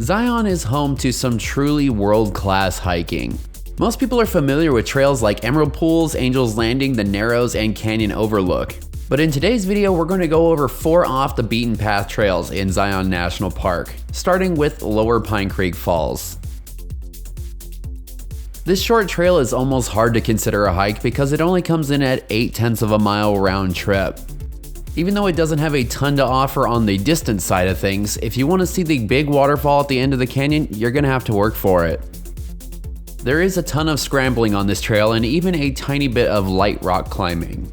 Zion is home to some truly world-class hiking. Most people are familiar with trails like Emerald Pools, Angel's Landing, the Narrows, and Canyon Overlook. But in today's video, we're going to go over 4 off the beaten path trails in Zion National Park, starting with Lower Pine Creek Falls. This short trail is almost hard to consider a hike because it only comes in at 0.8 of a mile round trip. Even though it doesn't have a ton to offer on the distance side of things, if you want to see the big waterfall at the end of the canyon, you're going to have to work for it. There is a ton of scrambling on this trail and even a tiny bit of light rock climbing.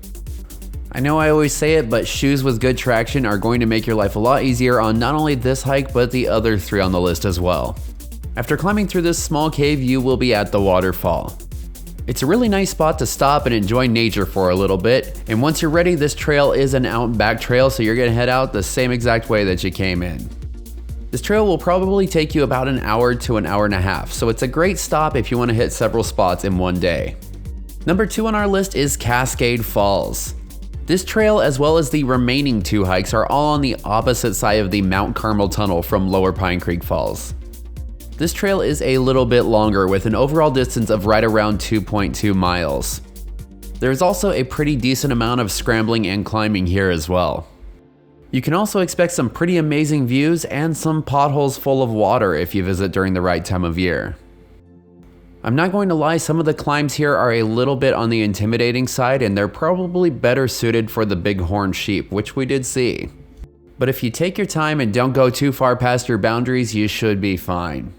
I know I always say it, but shoes with good traction are going to make your life a lot easier on not only this hike, but the other 3 on the list as well. After climbing through this small cave, you will be at the waterfall. It's a really nice spot to stop and enjoy nature for a little bit, and once you're ready, this trail is an out and back trail, so you're gonna head out the same exact way that you came in. This trail will probably take you about an hour to an hour and a half, so it's a great stop if you want to hit several spots in one day. Number 2 on our list is Cascade Falls. This trail, as well as the remaining 2 hikes, are all on the opposite side of the Mount Carmel Tunnel from Lower Pine Creek Falls. This trail is a little bit longer with an overall distance of right around 2.2 miles. There's also a pretty decent amount of scrambling and climbing here as well. You can also expect some pretty amazing views and some potholes full of water if you visit during the right time of year. I'm not going to lie, some of the climbs here are a little bit on the intimidating side, and they're probably better suited for the bighorn sheep, which we did see. But if you take your time and don't go too far past your boundaries, you should be fine.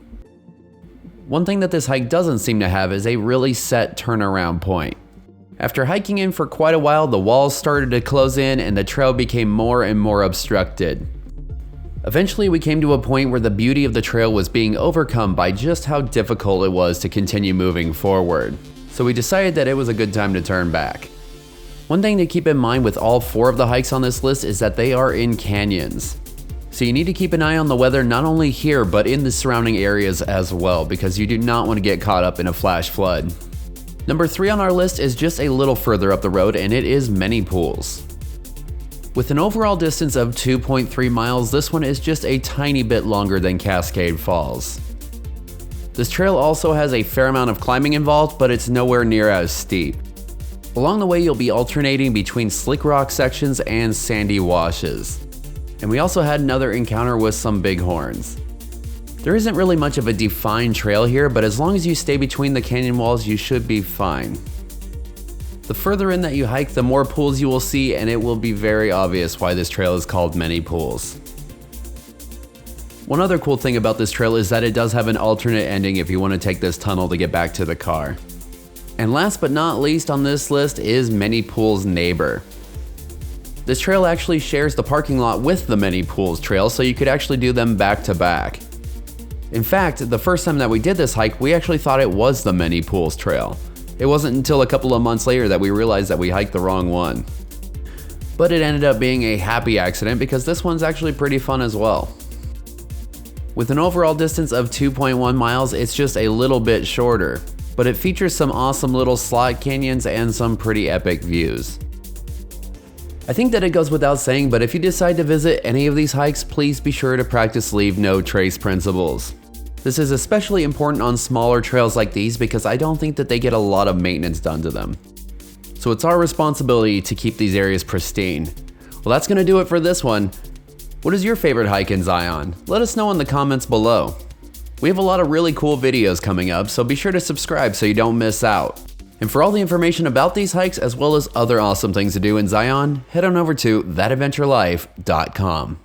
One thing that this hike doesn't seem to have is a really set turnaround point. After hiking in for quite a while, the walls started to close in and the trail became more and more obstructed. Eventually, we came to a point where the beauty of the trail was being overcome by just how difficult it was to continue moving forward. So we decided that it was a good time to turn back. One thing to keep in mind with all 4 of the hikes on this list is that they are in canyons. So you need to keep an eye on the weather not only here, but in the surrounding areas as well, because you do not want to get caught up in a flash flood. Number 3 on our list is just a little further up the road, and it is Many Pools. With an overall distance of 2.3 miles, this one is just a tiny bit longer than Cascade Falls. This trail also has a fair amount of climbing involved, but it's nowhere near as steep. Along the way, you'll be alternating between slick rock sections and sandy washes. And we also had another encounter with some bighorns. There isn't really much of a defined trail here, but as long as you stay between the canyon walls, you should be fine. The further in that you hike, the more pools you will see, and it will be very obvious why this trail is called Many Pools. One other cool thing about this trail is that it does have an alternate ending if you want to take this tunnel to get back to the car. And last but not least on this list is Many Pools' neighbor. This trail actually shares the parking lot with the Many Pools trail, so you could actually do them back to back. In fact, the first time that we did this hike, we actually thought it was the Many Pools trail. It wasn't until a couple of months later that we realized that we hiked the wrong one. But it ended up being a happy accident because this one's actually pretty fun as well. With an overall distance of 2.1 miles, it's just a little bit shorter, but it features some awesome little slot canyons and some pretty epic views. I think that it goes without saying, but if you decide to visit any of these hikes, please be sure to practice leave no trace principles. This is especially important on smaller trails like these because I don't think that they get a lot of maintenance done to them. So it's our responsibility to keep these areas pristine. Well, that's gonna do it for this one. What is your favorite hike in Zion? Let us know in the comments below. We have a lot of really cool videos coming up, so be sure to subscribe so you don't miss out. And for all the information about these hikes as well as other awesome things to do in Zion, head on over to thatadventurelife.com.